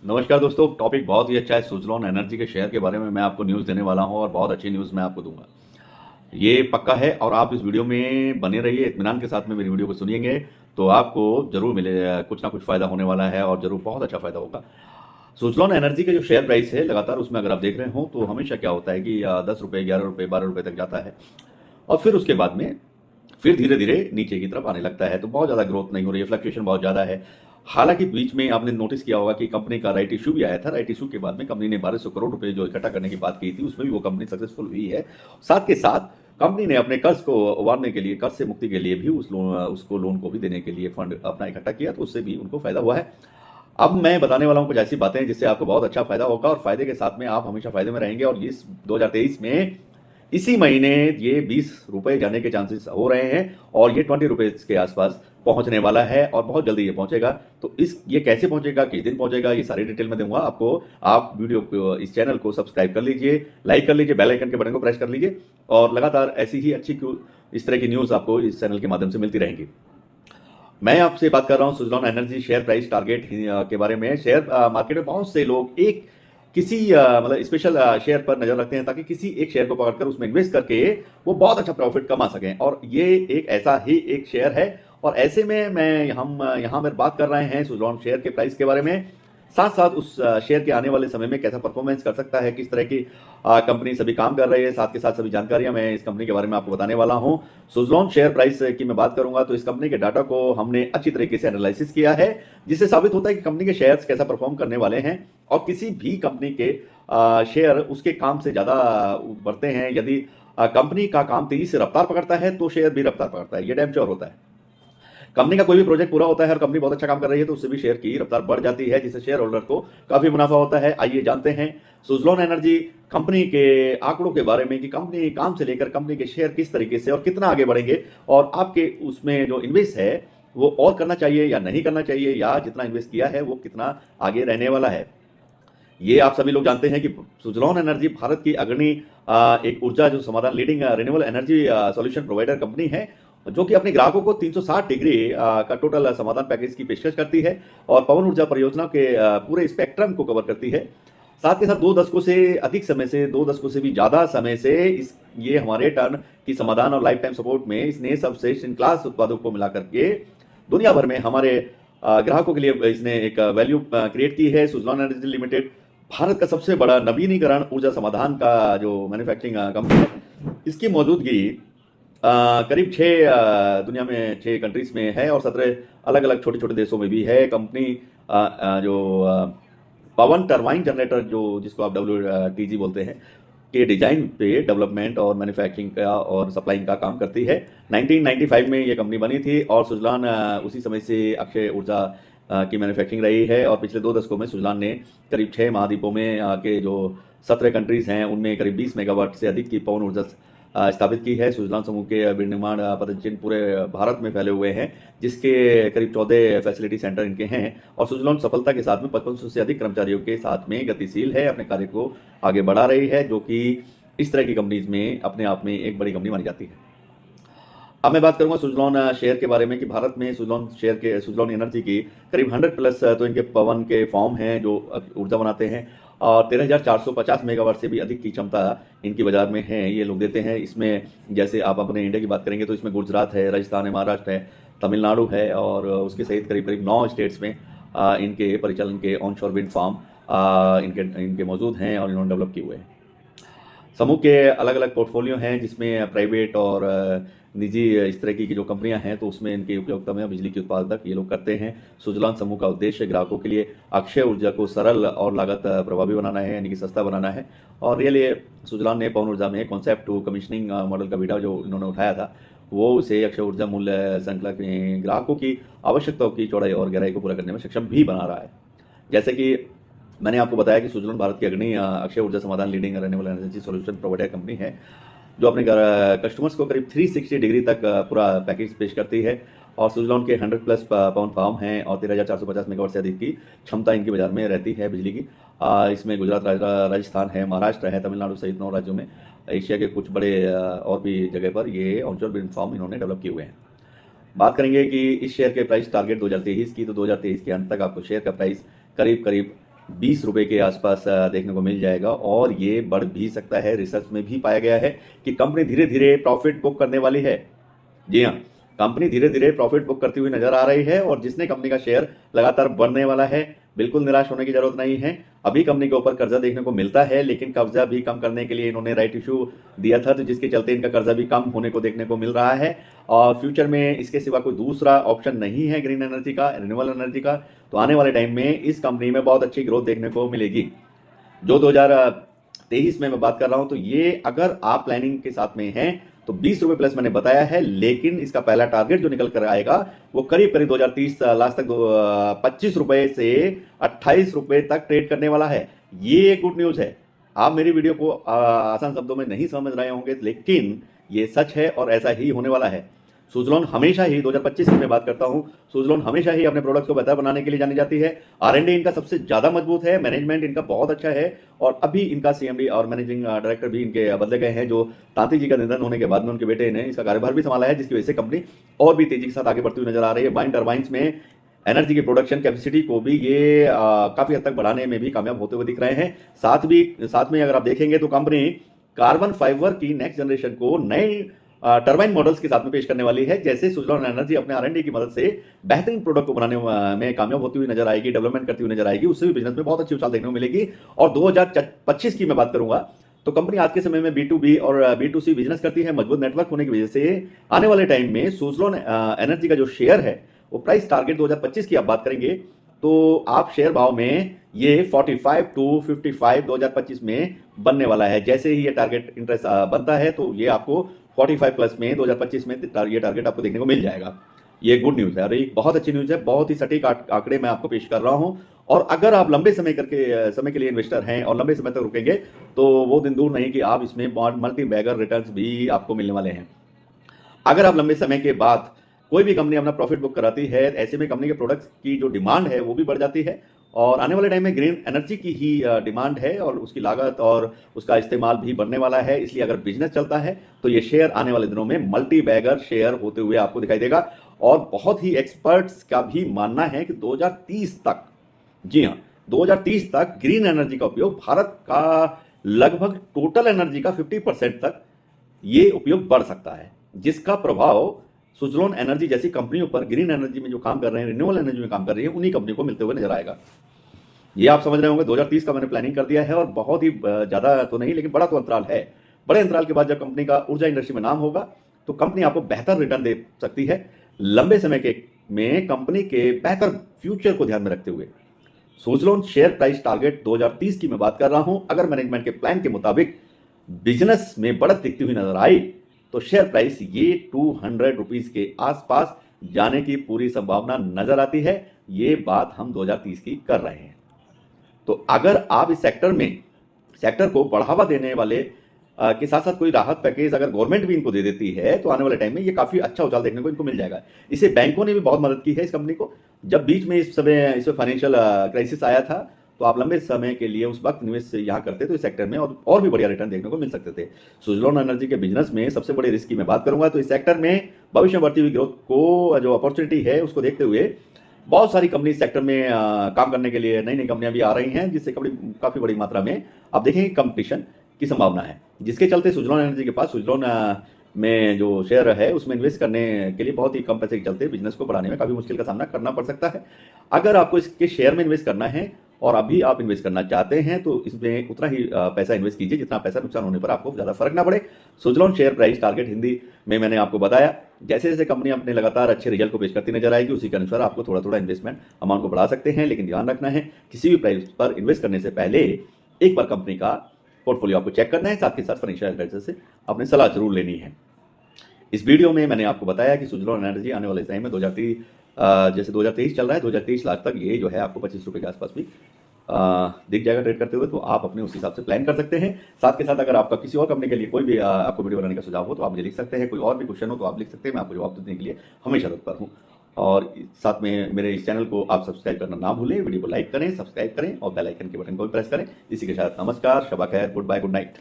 नमस्कार दोस्तों, टॉपिक बहुत ही अच्छा है। सुज़लोन एनर्जी के शेयर के बारे में मैं आपको न्यूज़ देने वाला हूं और बहुत अच्छी न्यूज़ मैं आपको दूंगा। ये पक्का है और आप इस वीडियो में बने रहिए, इत्मीनान के साथ में मेरी वीडियो को सुनिएंगे तो आपको जरूर मिले, कुछ ना कुछ फायदा होने वाला है और जरूर बहुत अच्छा फायदा होगा। सुज़लोन एनर्जी का जो शेयर प्राइस है लगातार उसमें अगर आप देख रहे हो तो हमेशा क्या होता है कि 10 रुपये, 11 रुपये, 12 रुपये तक जाता है और फिर उसके बाद में फिर धीरे धीरे नीचे की तरफ आने लगता है। तो बहुत ज़्यादा ग्रोथ नहीं हो रही है, फ्लक्चुएशन बहुत ज़्यादा है। हालांकि बीच में आपने नोटिस किया होगा कि कंपनी का राइट इशू भी आया था। राइट इशू के बाद में कंपनी ने 1200 करोड़ रुपए जो इकट्ठा करने की बात की थी, उसमें भी वो कंपनी सक्सेसफुल हुई है। साथ के साथ कंपनी ने अपने कर्ज को उबारने के लिए, कर्ज से मुक्ति के लिए भी उसको लोन को भी देने के लिए फंड अपना इकट्ठा किया, तो उससे भी उनको फायदा हुआ है। अब मैं बताने वाला हूं कुछ ऐसी बातें जिससे आपको बहुत अच्छा फायदा होगा और फायदे के साथ में आप हमेशा फायदे में रहेंगे। और इस 2023 में इसी महीने ये 20 रुपए जाने के चांसेस हो रहे हैं और ये 20 रुपए के आसपास पहुंचने वाला है और बहुत जल्दी ये पहुंचेगा। तो ये कैसे पहुंचेगा, किस दिन पहुंचेगा, ये सारी डिटेल में दूंगा आपको। आप वीडियो को, इस चैनल को सब्सक्राइब कर लीजिए, लाइक कर लीजिए, बेल आइकन के बटन को प्रेस कर लीजिए और लगातार ऐसी ही अच्छी इस तरह की न्यूज़ आपको इस चैनल के माध्यम से मिलती रहेंगी। मैं आपसे बात कर रहा हूं Suzlon energy share price target के बारे में। शेयर मार्केट में बहुत से लोग एक किसी मतलब स्पेशल शेयर पर नजर रखते हैं ताकि किसी एक शेयर को पकड़कर उसमें इन्वेस्ट करके वो बहुत अच्छा प्रॉफिट कमा सकें, और ये एक ऐसा ही एक शेयर है। और ऐसे में हम यहाँ पर बात कर रहे हैं सुज़लोन शेयर के प्राइस के बारे में, साथ साथ उस शेयर के आने वाले समय में कैसा परफॉर्मेंस कर सकता है, किस तरह की कंपनी सभी काम कर रही है, साथ के साथ सभी जानकारियां मैं इस कंपनी के बारे में आपको बताने वाला हूं। सुज़लोन शेयर प्राइस की मैं बात करूंगा तो इस कंपनी के डाटा को हमने अच्छी तरीके से एनालिसिस किया है, जिससे साबित होता है कि कंपनी के शेयर्स कैसा परफॉर्म करने वाले हैं। और किसी भी कंपनी के शेयर उसके काम से ज्यादा बढ़ते हैं। यदि कंपनी का काम तेजी से रफ्तार पकड़ता है तो शेयर भी रफ्तार पकड़ता है, ये डैम श्योर होता है। कंपनी का कोई भी प्रोजेक्ट पूरा होता है और कंपनी बहुत अच्छा काम कर रही है तो उससे भी शेयर की रफ्तार बढ़ जाती है, जिससे शेयर होल्डर को काफी मुनाफा होता है। आइए जानते हैं सुज़लोन एनर्जी कंपनी के आंकड़ों के बारे में कि कंपनी काम से लेकर कंपनी के शेयर किस तरीके से और कितना आगे बढ़ेंगे, और आपके उसमें जो इन्वेस्ट है वो और करना चाहिए या नहीं करना चाहिए, या जितना इन्वेस्ट किया है वो कितना आगे रहने वाला है। ये आप सभी लोग जानते हैं कि सुज़लोन एनर्जी भारत की अग्रणी एक ऊर्जा जो समाधान leading renewable energy solution provider company है, जो कि अपने ग्राहकों को 360 डिग्री का टोटल समाधान पैकेज की पेशकश करती है और पवन ऊर्जा परियोजना के पूरे स्पेक्ट्रम को कवर करती है। साथ के साथ 2 दशकों से अधिक समय से, 2 दशकों से भी ज्यादा समय से ये हमारे टर्न की समाधान और लाइफ टाइम सपोर्ट में इसने सबसे इन क्लास उत्पादों को मिला करके दुनिया भर में हमारे ग्राहकों के लिए इसने एक वैल्यू क्रिएट की है। सुज़लोन एनर्जी लिमिटेड भारत का सबसे बड़ा नवीनीकरण ऊर्जा समाधान का जो मैन्युफैक्चरिंग कंपनी है, इसकी मौजूदगी करीब 6 दुनिया में 6 कंट्रीज में है और 17 अलग अलग छोटे छोटे देशों में भी है। कंपनी जो पवन टरबाइन जनरेटर जो जिसको आप WTG बोलते हैं के डिजाइन पे डेवलपमेंट और मैन्युफैक्चरिंग का और सप्लाइंग का काम करती है। 1995 में ये कंपनी बनी थी और सुज़लोन उसी समय से अक्षय ऊर्जा की मैन्युफैक्चरिंग रही है। और पिछले 2 दशकों में सुज़लोन ने करीब 6 महाद्वीपों में के जो 17 कंट्रीज हैं उनमें करीब 20 मेगावाट से अधिक की पवन ऊर्जा स्थापित की है। सुज़लोन समूह के विनिर्माण पदचिन्ह पूरे भारत में फैले हुए हैं, जिसके करीब 14 फैसिलिटी सेंटर इनके हैं। और सुज़लोन सफलता के साथ में 5500 से अधिक कर्मचारियों के साथ में गतिशील है, अपने कार्य को आगे बढ़ा रही है, जो कि इस तरह की कंपनीज में अपने आप में एक बड़ी कंपनी मानी जाती है। अब मैं बात करूंगा सुज़लोन शेयर के बारे में कि भारत में सुज़लोन एनर्जी की करीब 100 प्लस तो इनके पवन के फॉर्म हैं जो ऊर्जा बनाते हैं और 13,450 मेगावाट से भी अधिक की क्षमता इनकी बाजार में है, ये लोग देते हैं। इसमें जैसे आप अपने इंडिया की बात करेंगे तो इसमें गुजरात है, राजस्थान है, महाराष्ट्र है, तमिलनाडु है और उसके सहित करीब करीब 9 स्टेट्स में इनके परिचालन के ऑनशोर विंड फार्म इनके मौजूद हैं और इन्होंने डेवलप किए हुए हैं। समूह के अलग अलग पोर्टफोलियो हैं जिसमें प्राइवेट और निजी इस तरह की जो कंपनियां हैं, तो उसमें इनकी उपयोगिता में बिजली की उत्पादक ये लोग करते हैं। सुज़लोन समूह का उद्देश्य ग्राहकों के लिए अक्षय ऊर्जा को सरल और लागत प्रभावी बनाना है, यानी कि सस्ता बनाना है। और ये लिए सुज़लोन ने पवन ऊर्जा में कॉन्सेप्ट टू कमीशनिंग मॉडल का बीड़ा जो इन्होंने उठाया था, वो उसे अक्षय ऊर्जा मूल्य श्रृंखला के ग्राहकों की आवश्यकताओं की चौड़ाई और गहराई को पूरा करने में सक्षम भी बना रहा है। जैसे कि मैंने आपको बताया कि सुज़लोन भारत की अग्रणी अक्षय ऊर्जा समाधान leading renewable energy solution provider company है, जो अपने कस्टमर्स को करीब 360 डिग्री तक पूरा पैकेज पेश करती है। और सुज़लोन के 100 प्लस पवन फार्म हैं और 13,450 मेगावाट से अधिक की क्षमता इनकी बाजार में रहती है बिजली की। इसमें गुजरात, राजस्थान है, महाराष्ट्र है, तमिलनाडु सहित 9 राज्यों में एशिया के कुछ बड़े और भी जगह पर ये ऑनशोर विंड फार्म इन्होंने डेवलप किए हुए हैं। बात करेंगे कि इस शेयर के प्राइस टारगेट 2023 की, तो 2023 के अंत तक आपको शेयर का प्राइस करीब करीब ₹20 के आसपास देखने को मिल जाएगा और ये बढ़ भी सकता है। रिसर्च में भी पाया गया है कि कंपनी धीरे-धीरे प्रॉफिट बुक करने वाली है। जी हाँ, कंपनी धीरे-धीरे प्रॉफिट बुक करती हुई नजर आ रही है और जिसने कंपनी का शेयर लगातार बढ़ने वाला है, बिल्कुल निराश होने की जरूरत नहीं है। अभी कंपनी के ऊपर कर्जा देखने को मिलता है, लेकिन कर्जा भी कम करने के लिए इन्होंने राइट इशू दिया था, तो जिसके चलते इनका कर्जा भी कम होने को देखने को मिल रहा है। और फ्यूचर में इसके सिवा कोई दूसरा ऑप्शन नहीं है ग्रीन एनर्जी का, रिन्यूएबल एनर्जी का, तो आने वाले टाइम में इस कंपनी में बहुत अच्छी ग्रोथ देखने को मिलेगी। जो 2023 में मैं बात कर रहा हूं, तो ये अगर आप प्लानिंग के साथ में हैं तो ₹20 प्लस मैंने बताया है, लेकिन इसका पहला टारगेट जो निकल कर आएगा वो करीब करीब 2030 लास्ट तक ₹25 से ₹28 तक ट्रेड करने वाला है। ये गुड न्यूज है। आप मेरी वीडियो को आसान शब्दों में नहीं समझ रहे होंगे, लेकिन ये सच है और ऐसा ही होने वाला है। सुज़लॉन हमेशा ही 2025 की मैं बात करता हूं, सुज़लॉन हमेशा ही अपने प्रोडक्ट्स को बेहतर बनाने के लिए जानी जाती है। R&D इनका सबसे ज्यादा मजबूत है, मैनेजमेंट इनका बहुत अच्छा है और अभी इनका CMD और मैनेजिंग डायरेक्टर भी इनके बदले गए हैं, जो तांती जी का निधन होने के बाद में उनके बेटे ने इसका कार्यभार भी संभाला है, जिसकी वजह से कंपनी और भी तेजी के साथ आगे बढ़ती हुई नजर आ रही है। वाइन टर्बाइंस में एनर्जी की प्रोडक्शन कैपेसिटी को भी ये काफी हद तक बढ़ाने में भी कामयाब होते हुए दिख रहे हैं। साथ में अगर आप देखेंगे तो कंपनी कार्बन फाइबर की नेक्स्ट जनरेशन को नए टर्बाइन मॉडल्स के साथ में पेश करने वाली है। जैसे सुज़लॉन एनर्जी अपने R&D की मदद से बेहतरीन प्रोडक्ट को बनाने में कामयाब होती हुई नजर आएगी, डेवलपमेंट करती हुई नजर आएगी, उससे भी बिजनेस में बहुत अच्छी उछाल देखने को मिलेगी। और 2025 की मैं बात करूंगा तो कंपनी आज के समय में B2B और B2C बिजनेस करती है। मजबूत नेटवर्क होने की वजह से आने वाले टाइम में सुज़लॉन एनर्जी का जो शेयर है वो प्राइस टारगेट 2025 की आप बात करेंगे तो आप शेयर भाव में ये 45 टू 55 2025 में बनने वाला है। जैसे ही ये टारगेट इंटरेस्ट बनता है तो ये आपको 45 प्लस में 2025 में ये टारगेट आपको देखने को मिल जाएगा। ये गुड न्यूज है और एक बहुत अच्छी न्यूज है। बहुत ही सटीक आंकड़े मैं आपको पेश कर रहा हूं और अगर आप लंबे समय के लिए इन्वेस्टर हैं और लंबे समय तक रुकेंगे तो वो दिन दूर नहीं कि आप इसमें मल्टी बैगर रिटर्न्स भी आपको मिलने वाले हैं। अगर आप लंबे समय के बाद कोई भी कंपनी अपना प्रॉफिट बुक कराती है, ऐसे में कंपनी के प्रोडक्ट्स की जो डिमांड है वो भी बढ़ जाती है और आने वाले टाइम में ग्रीन एनर्जी की ही डिमांड है और उसकी लागत और उसका इस्तेमाल भी बढ़ने वाला है। इसलिए अगर बिजनेस चलता है तो ये शेयर आने वाले दिनों में मल्टी बैगर शेयर होते हुए आपको दिखाई देगा। और बहुत ही एक्सपर्ट्स का भी मानना है कि 2030 तक, जी हाँ, 2030 तक ग्रीन एनर्जी का उपयोग भारत का लगभग टोटल एनर्जी का 50% तक ये उपयोग बढ़ सकता है, जिसका प्रभाव सुज़लॉन एनर्जी जैसी कंपनियों पर ग्रीन एनर्जी में जो काम कर रहे हैं, रिन्यूएबल एनर्जी में काम कर रही है, उन्हीं कंपनी को मिलते हुए नजर आएगा। ये आप समझ रहे होंगे 2030 का मैंने प्लानिंग कर दिया है और बहुत ही ज्यादा तो नहीं, लेकिन बड़ा तो अंतराल है। बड़े अंतराल के बाद जब कंपनी का ऊर्जा इंडस्ट्री में नाम होगा तो कंपनी आपको बेहतर रिटर्न दे सकती है। लंबे समय के में कंपनी के बेहतर फ्यूचर को ध्यान में रखते हुए सुज़लॉन शेयर प्राइस टारगेट 2030 की मैं बात कर रहा हूं। अगर मैनेजमेंट के प्लान के मुताबिक बिजनेस में बढ़त दिखती हुई नजर आई तो शेयर प्राइस ये ₹200 के आसपास जाने की पूरी संभावना नजर आती है। ये बात हम 2030 की कर रहे हैं। तो अगर आप इस सेक्टर को बढ़ावा देने वाले के साथ साथ कोई राहत पैकेज अगर गवर्नमेंट भी इनको दे देती है तो आने वाले टाइम में ये काफी अच्छा उछाल देखने को इनको मिल जाएगा। इसे बैंकों ने भी बहुत मदद की है इस कंपनी को। जब बीच में इस समय फाइनेंशियल क्राइसिस आया था तो आप लंबे समय के लिए उस वक्त निवेश यहाँ करते तो इस सेक्टर में और भी बढ़िया रिटर्न देखने को मिल सकते थे। सुज़लॉन एनर्जी के बिजनेस में सबसे बड़े रिस्क की मैं बात करूंगा तो इस सेक्टर में भविष्य में बढ़ती हुई ग्रोथ को जो अपॉर्चुनिटी है उसको देखते हुए बहुत सारी कंपनी इस सेक्टर में काम करने के लिए नई कंपनियां भी आ रही हैं, जिससे काफी बड़ी मात्रा में आप देखेंगे कंपटीशन की संभावना है, जिसके चलते सुज़लॉन एनर्जी के पास सुज़लॉन में जो शेयर है उसमें इन्वेस्ट करने के लिए बहुत ही कम पैसे के चलते बिजनेस को बढ़ाने में काफी मुश्किल का सामना करना पड़ सकता है। अगर आपको इसके शेयर में इन्वेस्ट करना है और अभी आप इन्वेस्ट करना चाहते हैं तो इसमें उतना ही पैसा इन्वेस्ट कीजिए जितना पैसा नुकसान होने पर आपको ज्यादा फर्क ना पड़े। Suzlon share price target Hindi में मैंने आपको बताया। जैसे जैसे कंपनी अपने लगातार अच्छे रिजल्ट को पेश करती नजर आएगी उसी के अनुसार आपको थोड़ा थोड़ा इन्वेस्टमेंट अमाउंट को बढ़ा सकते हैं, लेकिन ध्यान रखना है किसी भी प्राइस पर इन्वेस्ट करने से पहले एक बार कंपनी का पोर्टफोलियो आपको चेक करना है, साथ के साथ फाइनेंशियल एडवाइजर से अपनी सलाह जरूर लेनी है। इस वीडियो में मैंने आपको बताया कि सुज़लॉन एनर्जी आने वाले टाइम में 2030 जैसे 2023 चल रहा है 2023 लाख तक ये जो है आपको ₹25 के आसपास भी दिख जाएगा ट्रेड करते हुए, तो आप अपने उस हिसाब से प्लान कर सकते हैं। साथ के साथ अगर आपका किसी और कंपनी के लिए कोई भी आपको वीडियो बनाने का सुझाव हो तो आप मुझे लिख सकते हैं, कोई और भी क्वेश्चन हो तो आप लिख सकते हैं, मैं आपको जवाब देने के लिए हमेशा तत्पर हूँ। और साथ में मेरे इस चैनल को आप सब्सक्राइब करना ना भूलें, वीडियो को लाइक करें, सब्सक्राइब करें और बेल आइकन के बटन को भी प्रेस करें। इसी के साथ नमस्कार, शबा खैर, गुड बाय, गुड नाइट।